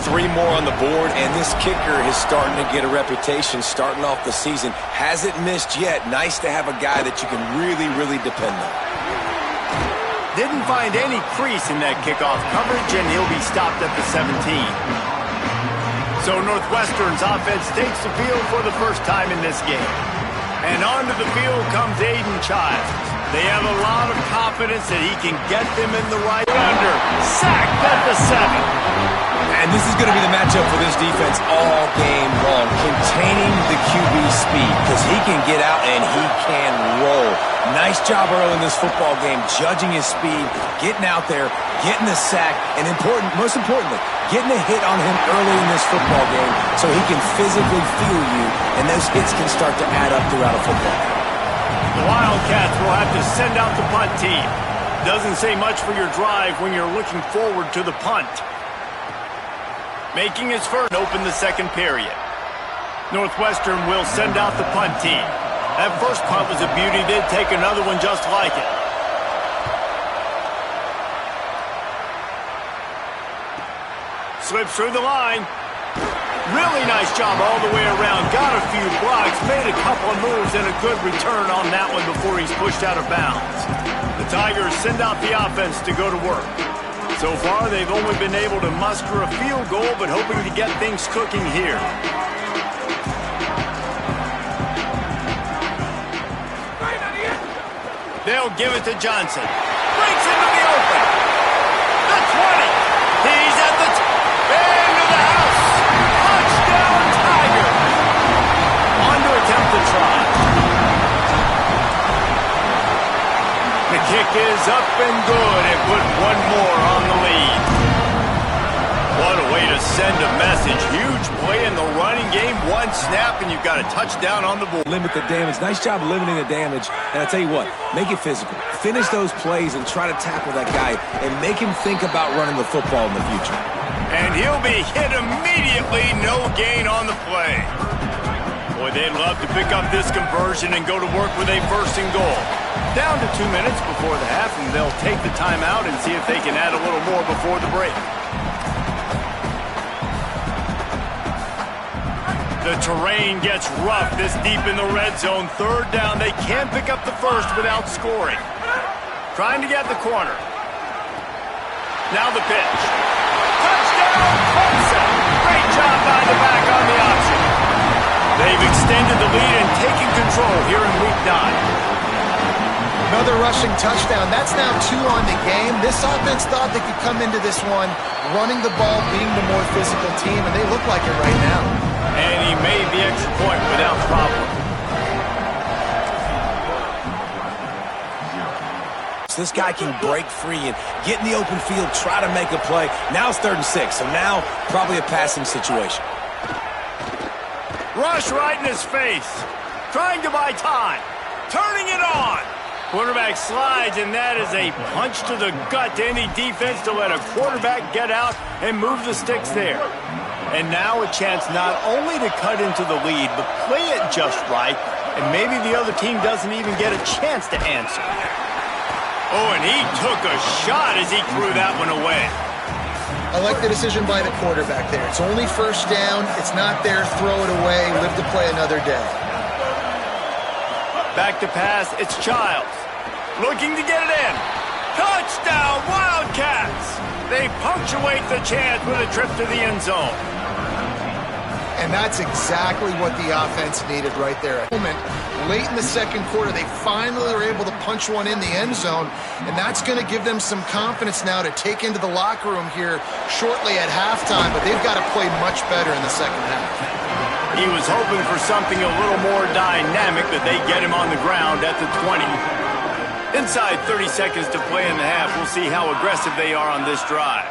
3 more on the board, and this kicker is starting to get a reputation starting off the season. Hasn't missed yet. Nice to have a guy that you can really, really depend on. Didn't find any crease in that kickoff coverage, and he'll be stopped at the 17. So Northwestern's offense takes the field for the first time in this game. And onto the field comes Aiden Childs. They have a lot of confidence that he can get them in the right under. Sacked at the 7. And this is going to be the matchup for this defense all game long. Containing the QB speed, because he can get out and he can roll. Nice job early in this football game, judging his speed, getting out there, getting the sack, and most importantly, getting a hit on him early in this football game so he can physically feel you, and those hits can start to add up throughout a football game. The Wildcats will have to send out the punt team. Doesn't say much for your drive when you're looking forward to the punt. Making his first open the second period. Northwestern will send out the punt team. That first punt was a beauty. Did take another one just like it. Slips through the line. Really nice job all the way around. Got a few blocks, made a couple of moves, and a good return on that one before he's pushed out of bounds. The Tigers send out the offense to go to work. So far, they've only been able to muster a field goal, but hoping to get things cooking here. They'll give it to Johnson. Breaks into the open. The 20. He's at the into the house. Touchdown, Tiger. On to attempt the try. The kick is up and good and put one more on the lead. What a way to send a message. Huge play in the running game. One snap and you've got a touchdown on the board. Limit the damage. Nice job limiting the damage. And I tell you what, make it physical. Finish those plays and try to tackle that guy and make him think about running the football in the future. And he'll be hit immediately. No gain on the play. Boy, they'd love to pick up this conversion and go to work with a 1st and goal. Down to 2 minutes before the half, and they'll take the timeout and see if they can add a little more before the break. The terrain gets rough this deep in the red zone. 3rd down. They can't pick up the first without scoring. Trying to get the corner. Now the pitch. Touchdown, Clemson. Great job by the back on the option. They've extended the lead and taken control here in Week 9. Another rushing touchdown. That's now 2 on the game. This offense thought they could come into this one running the ball, being the more physical team, and they look like it right now. And he made the extra point without problem. So this guy can break free and get in the open field, try to make a play. Now it's 3rd and 6, so now probably a passing situation. Rush right in his face. Trying to buy time. Turning it on. Quarterback slides, and that is a punch to the gut to any defense to let a quarterback get out and move the sticks there. And now a chance not only to cut into the lead, but play it just right, and maybe the other team doesn't even get a chance to answer. Oh, and he took a shot as he threw that one away. I like the decision by the quarterback there. It's only 1st down. It's not there. Throw it away. Live to play another day. Back to pass. It's Childs. Looking to get it in. Touchdown, Wildcats! They punctuate the chance with a trip to the end zone. And that's exactly what the offense needed right there. Late in the 2nd quarter, they finally were able to punch one in the end zone, and that's going to give them some confidence now to take into the locker room here shortly at halftime, but they've got to play much better in the 2nd half. He was hoping for something a little more dynamic, that they get him on the ground at the 20. Inside 30 seconds to play in the half. We'll see how aggressive they are on this drive.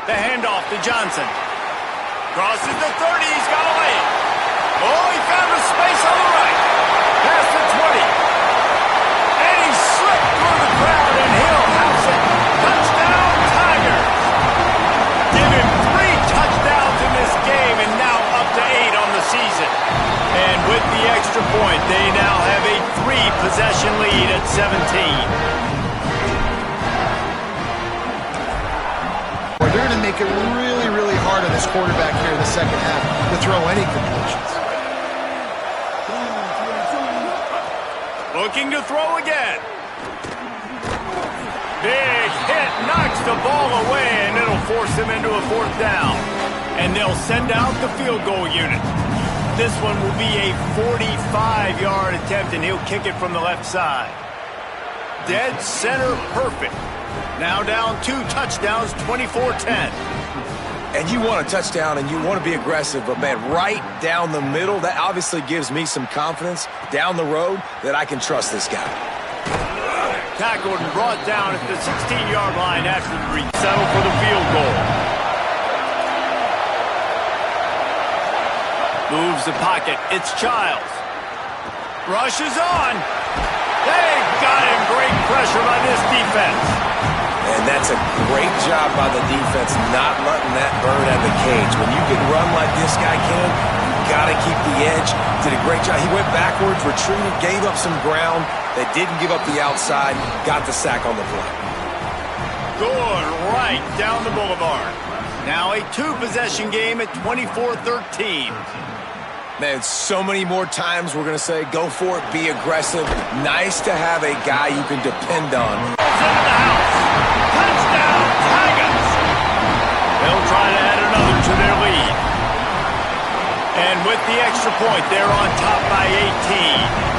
The handoff to Johnson. Crosses the 30. He's got a lane. Oh, he found a space on the right. Past the 20. And he slipped through the crowd, and he'll house it. Touchdown, Tigers. Give him 3 touchdowns in this game, and now up to 8 on the season. And with the extra point, they now have a 3-possession lead at 17. They're going to make it really, really hard on this quarterback here in the second half to throw any completions. Looking to throw again. Big hit, knocks the ball away, and it'll force him into a 4th down. And they'll send out the field goal unit. This one will be a 45-yard attempt, and he'll kick it from the left side. Dead center perfect. Now down 2 touchdowns, 24-10. And you want a touchdown and you want to be aggressive, but man, right down the middle, that obviously gives me some confidence down the road that I can trust this guy. Tackled and brought down at the 16-yard line after the reach. Settle for the field goal. Moves the pocket. It's Childs. Rushes on. They got him. Great pressure by this defense. And that's a great job by the defense, not letting that bird out of the cage. When you can run like this guy can, you got to keep the edge. Did a great job. He went backwards, retreated, gave up some ground. They didn't give up the outside, got the sack on the play. Good right down the boulevard. Now a 2-possession game at 24-13. Man, so many more times we're going to say, go for it, be aggressive. Nice to have a guy you can depend on. Into the house. Touchdown, Tigers. They'll try to add another to their lead. And with the extra point, they're on top by 18.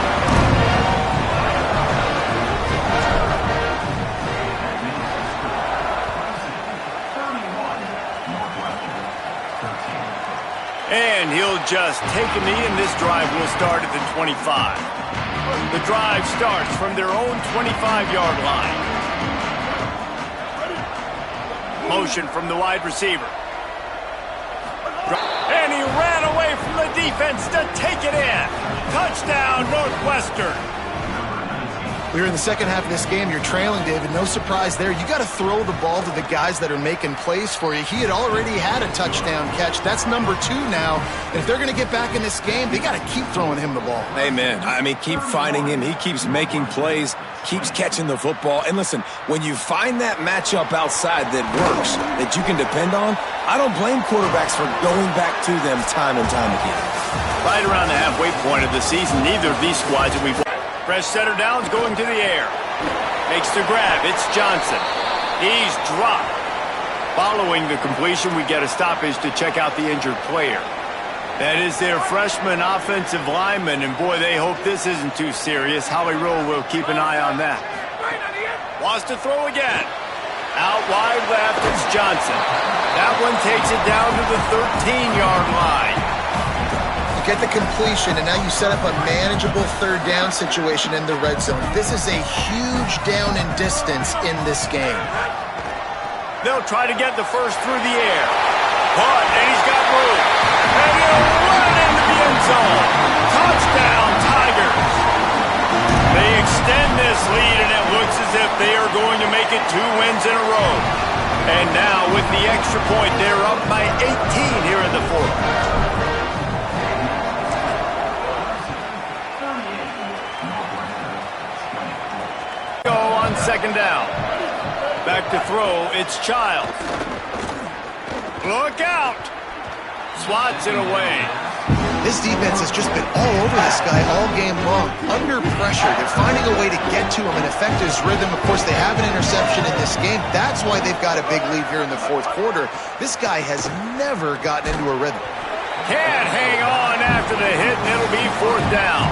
And he'll just take a knee, and this drive will start at the 25. The drive starts from their own 25-yard line. Motion from the wide receiver. And he ran away from the defense to take it in. Touchdown, Northwestern. We're in the second half of this game. You're trailing, David. No surprise there. You got to throw the ball to the guys that are making plays for you. He had already had a touchdown catch. That's number 2 now. And if they're going to get back in this game, they got to keep throwing him the ball. Amen. I mean, keep finding him. He keeps making plays, keeps catching the football. And listen, when you find that matchup outside that works, that you can depend on, I don't blame quarterbacks for going back to them time and time again. Right around the halfway point of the season, neither of these squads have we've fresh setter downs going to the air. Makes the grab. It's Johnson. He's dropped. Following the completion, we get a stoppage to check out the injured player. That is their freshman offensive lineman, and boy, they hope this isn't too serious. Howie Rowe will keep an eye on that. Wants to throw again. Out wide left, it's Johnson. That one takes it down to the 13-yard line. Get the completion, and now you set up a manageable 3rd down situation in the red zone. This is a huge down in distance in this game. They'll try to get the first through the air. Punt, and he's got room. And he'll run into the end zone. Touchdown, Tigers. They extend this lead, and it looks as if they are going to make it 2 wins in a row. And now, with the extra point, they're up by 18 here in the 4th. Second down. Back to throw, it's Childs. Look out! Swats it away. This defense has just been all over this guy all game long. Under pressure, they're finding a way to get to him and affect his rhythm. Of course, they have an interception in this game. That's why they've got a big lead here in the 4th quarter. This guy has never gotten into a rhythm. Can't hang on after the hit, and it'll be 4th down.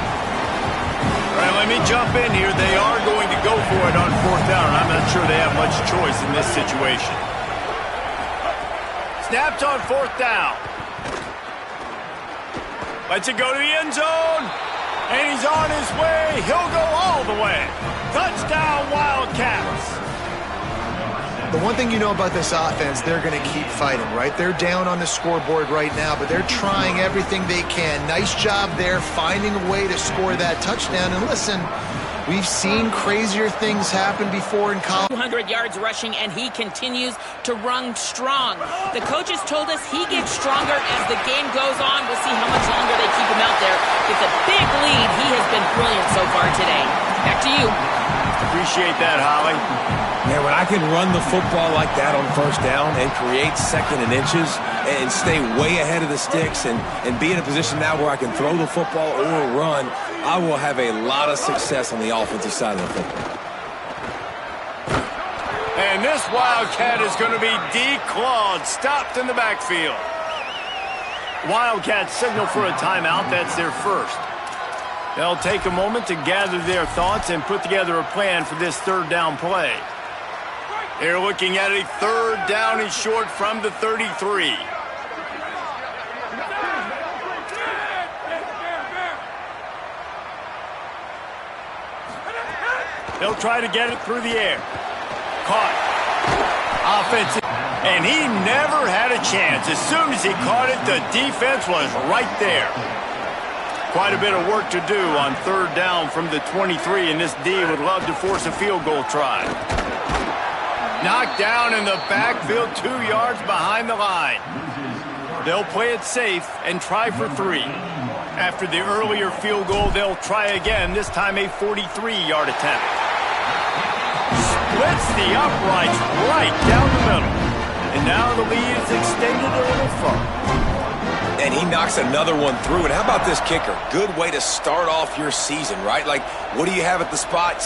All right, let me jump in here. They are going to go for it on 4th down. I'm not sure they have much choice in this situation. Snapped on 4th down. Lets it go to the end zone. And he's on his way. He'll go all the way. Touchdown, Wildcats. The one thing you know about this offense, they're going to keep fighting, right? They're down on the scoreboard right now, but they're trying everything they can. Nice job there, finding a way to score that touchdown. And listen, we've seen crazier things happen before in college. 200 yards rushing, and he continues to run strong. The coaches told us he gets stronger as the game goes on. We'll see how much longer they keep him out there. It's a big lead. He has been brilliant so far today. Back to you. Appreciate that, Holly. Man, when I can run the football like that on first down and create second and inches and stay way ahead of the sticks and be in a position now where I can throw the football or run, I will have a lot of success on the offensive side of the football. And this Wildcat is going to be declawed, stopped in the backfield. Wildcats signal for a timeout. That's their first. They'll take a moment to gather their thoughts and put together a plan for this third down play. They're looking at a third down and short from the 33. They'll try to get it through the air. Caught. Offensive. And he never had a chance. As soon as he caught it, the defense was right there. Quite a bit of work to do on third down from the 23, and this D would love to force a field goal try. Knocked down in the backfield, 2 yards behind the line. They'll play it safe and try for 3. After the earlier field goal, they'll try again, this time a 43-yard attempt. Splits the uprights right down the middle. And now the lead is extended a little further. And he knocks another one through. And how about this kicker? Good way to start off your season, right? Like, what do you have at the spot?